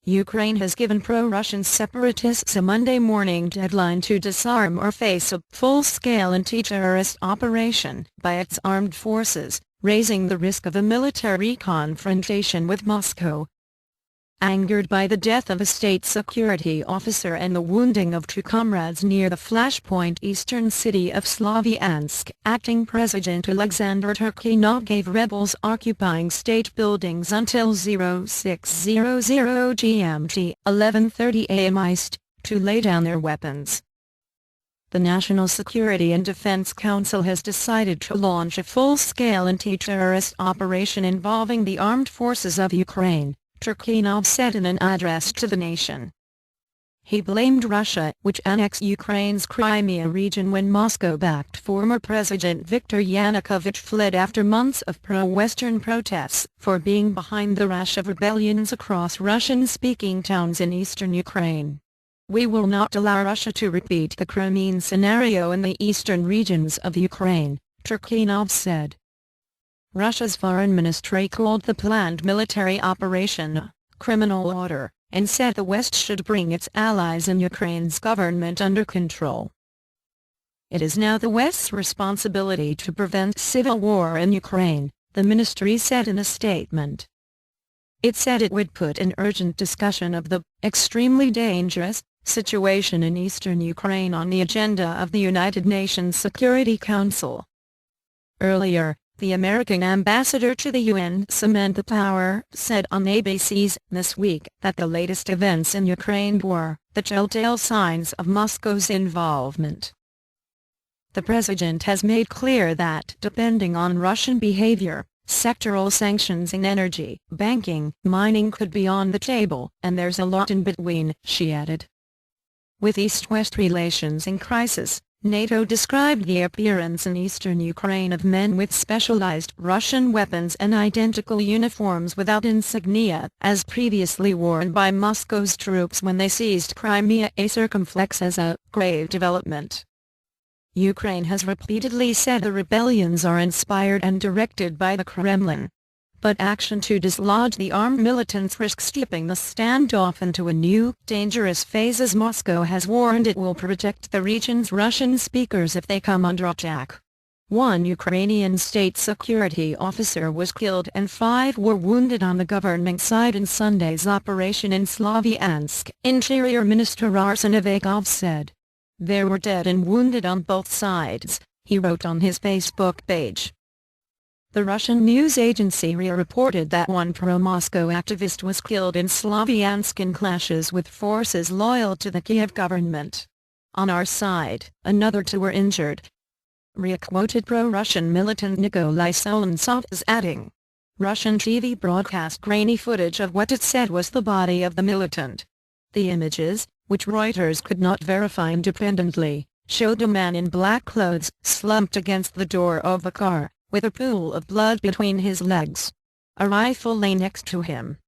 Ukraine has given pro-Russian separatists a Monday morning deadline to disarm or face a full-scale anti-terrorist operation by its armed forces, raising the risk of a military confrontation with Moscow. Angered by the death of a state security officer and the wounding of two comrades near the flashpoint eastern city of Slavyansk, acting President Alexander Turchinov gave rebels occupying state buildings until 0600 GMT, 11:30 am East, to lay down their weapons. The National Security and Defense Council has decided to launch a full-scale anti-terrorist operation involving the armed forces of Ukraine, Turchinov said in an address to the nation. He blamed Russia, which annexed Ukraine's Crimea region when Moscow-backed former President Viktor Yanukovych fled after months of pro-Western protests, for being behind the rash of rebellions across Russian-speaking towns in eastern Ukraine. "We will not allow Russia to repeat the Crimean scenario in the eastern regions of Ukraine," Turchinov said. Russia's foreign ministry called the planned military operation a criminal order, and said the West should bring its allies in Ukraine's government under control. "It is now the West's responsibility to prevent civil war in Ukraine," the ministry said in a statement. It said it would put an urgent discussion of the extremely dangerous situation in eastern Ukraine on the agenda of the United Nations Security Council. Earlier, the American ambassador to the UN, Samantha Power, said on ABC's This Week that the latest events in Ukraine were the telltale signs of Moscow's involvement. The president has made clear that, depending on Russian behavior, sectoral sanctions in energy, banking, mining could be on the table, and there's a lot in between, she added. With East-West relations in crisis, NATO described the appearance in eastern Ukraine of men with specialized Russian weapons and identical uniforms without insignia, as previously worn by Moscow's troops when they seized Crimea, a circumflex as a grave development. Ukraine has repeatedly said the rebellions are inspired and directed by the Kremlin. But action to dislodge the armed militants risks tipping the standoff into a new, dangerous phase, as Moscow has warned it will protect the region's Russian speakers if they come under attack. One Ukrainian state security officer was killed and 5 were wounded on the government side in Sunday's operation in Slavyansk, Interior Minister Arsen Avakov said. "There were dead and wounded on both sides," he wrote on his Facebook page. The Russian news agency RIA reported that one pro-Moscow activist was killed in Slavyansk in clashes with forces loyal to the Kiev government. "On our side, another 2 were injured." RIA quoted pro-Russian militant Nikolai Solontsov as adding. Russian TV broadcast grainy footage of what it said was the body of the militant. The images, which Reuters could not verify independently, showed a man in black clothes slumped against the door of a car, with a pool of blood between his legs. A rifle lay next to him.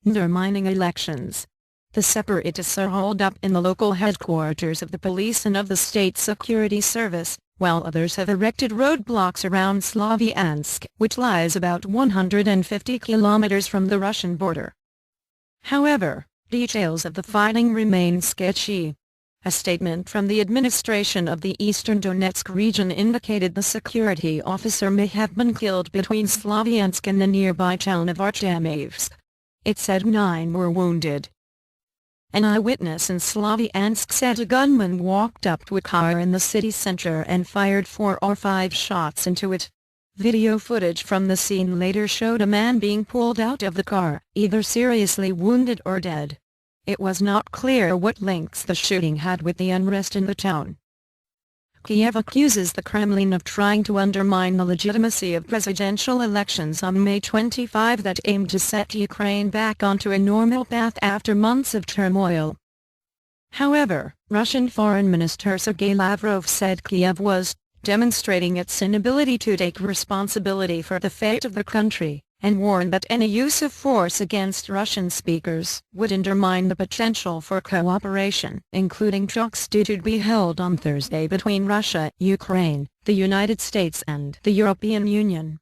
Undermining elections. The separatists are holed up in the local headquarters of the police and of the State Security Service, while others have erected roadblocks around Slavyansk, which lies about 150 kilometers from the Russian border. However, details of the fighting remain sketchy. A statement from the administration of the eastern Donetsk region indicated the security officer may have been killed between Slavyansk and the nearby town of Artemyevsk. It said 9 were wounded. An eyewitness in Slavyansk said a gunman walked up to a car in the city center and fired 4 or 5 shots into it. Video footage from the scene later showed a man being pulled out of the car, either seriously wounded or dead. It was not clear what links the shooting had with the unrest in the town. Kiev accuses the Kremlin of trying to undermine the legitimacy of presidential elections on May 25 that aimed to set Ukraine back onto a normal path after months of turmoil. However, Russian Foreign Minister Sergei Lavrov said Kiev was demonstrating its inability to take responsibility for the fate of the country, and warned that any use of force against Russian speakers would undermine the potential for cooperation, including talks due to be held on Thursday between Russia, Ukraine, the United States and the European Union.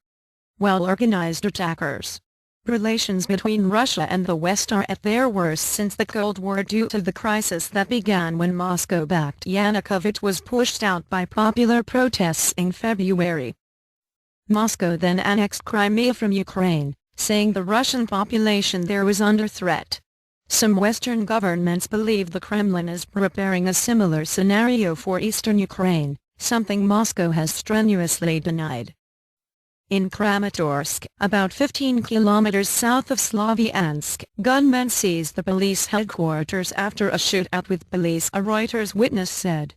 Well-organized attackers. Relations between Russia and the West are at their worst since the Cold War due to the crisis that began when Moscow-backed Yanukovych was pushed out by popular protests in February. Moscow then annexed Crimea from Ukraine, saying the Russian population there was under threat. Some Western governments believe the Kremlin is preparing a similar scenario for eastern Ukraine, something Moscow has strenuously denied. In Kramatorsk, about 15 kilometers south of Slavyansk, gunmen seized the police headquarters after a shootout with police, a Reuters witness said.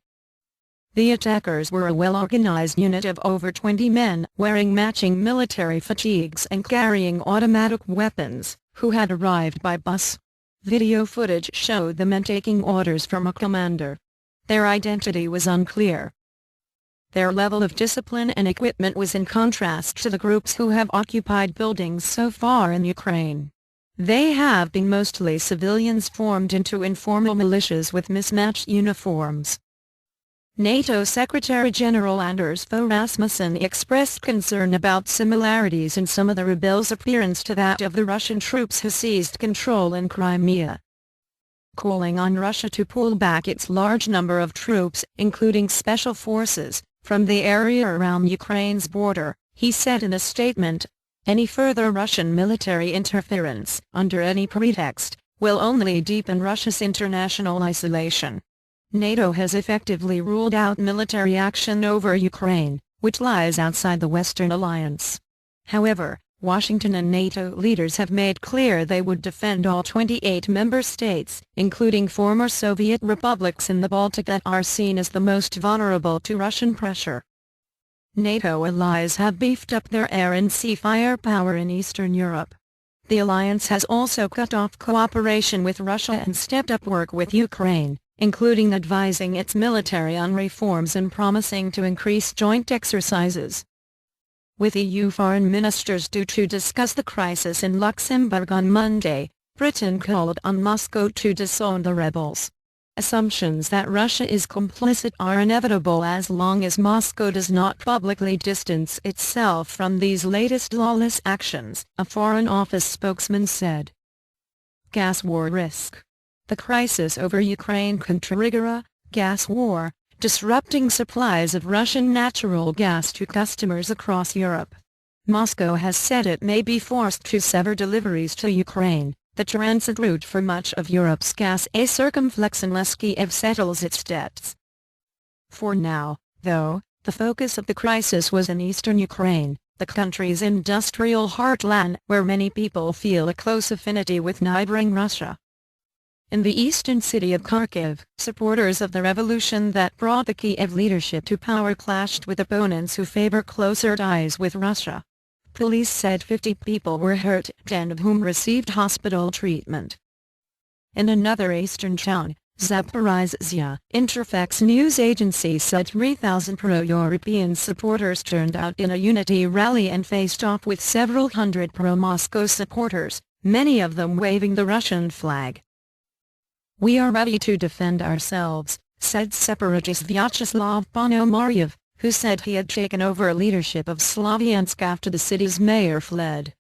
The attackers were a well-organized unit of over 20 men, wearing matching military fatigues and carrying automatic weapons, who had arrived by bus. Video footage showed the men taking orders from a commander. Their identity was unclear. Their level of discipline and equipment was in contrast to the groups who have occupied buildings so far in Ukraine. They have been mostly civilians formed into informal militias with mismatched uniforms. NATO Secretary-General Anders Fogh Rasmussen expressed concern about similarities in some of the rebels' appearance to that of the Russian troops who seized control in Crimea. Calling on Russia to pull back its large number of troops, including special forces, from the area around Ukraine's border, he said in a statement, "Any further Russian military interference, under any pretext, will only deepen Russia's international isolation." NATO has effectively ruled out military action over Ukraine, which lies outside the Western alliance. However, Washington and NATO leaders have made clear they would defend all 28 member states, including former Soviet republics in the Baltic that are seen as the most vulnerable to Russian pressure. NATO allies have beefed up their air and sea firepower in Eastern Europe. The alliance has also cut off cooperation with Russia and stepped up work with Ukraine, including advising its military on reforms and promising to increase joint exercises. With EU foreign ministers due to discuss the crisis in Luxembourg on Monday, Britain called on Moscow to disown the rebels. Assumptions that Russia is complicit are inevitable as long as Moscow does not publicly distance itself from these latest lawless actions, a Foreign Office spokesman said. Gas war risk. The crisis over Ukraine could trigger a gas war, disrupting supplies of Russian natural gas to customers across Europe. Moscow has said it may be forced to sever deliveries to Ukraine, the transit route for much of Europe's gas circumflex unless Kiev settles its debts. For now, though, the focus of the crisis was in eastern Ukraine, the country's industrial heartland, where many people feel a close affinity with neighboring Russia. In the eastern city of Kharkiv, supporters of the revolution that brought the Kiev leadership to power clashed with opponents who favor closer ties with Russia. Police said 50 people were hurt, 10 of whom received hospital treatment. In another eastern town, Zaporizhzhia, Interfax news agency said 3,000 pro-European supporters turned out in a unity rally and faced off with several hundred pro-Moscow supporters, many of them waving the Russian flag. "We are ready to defend ourselves," said separatist Vyacheslav Ponomaryev, who said he had taken over leadership of Slavyansk after the city's mayor fled.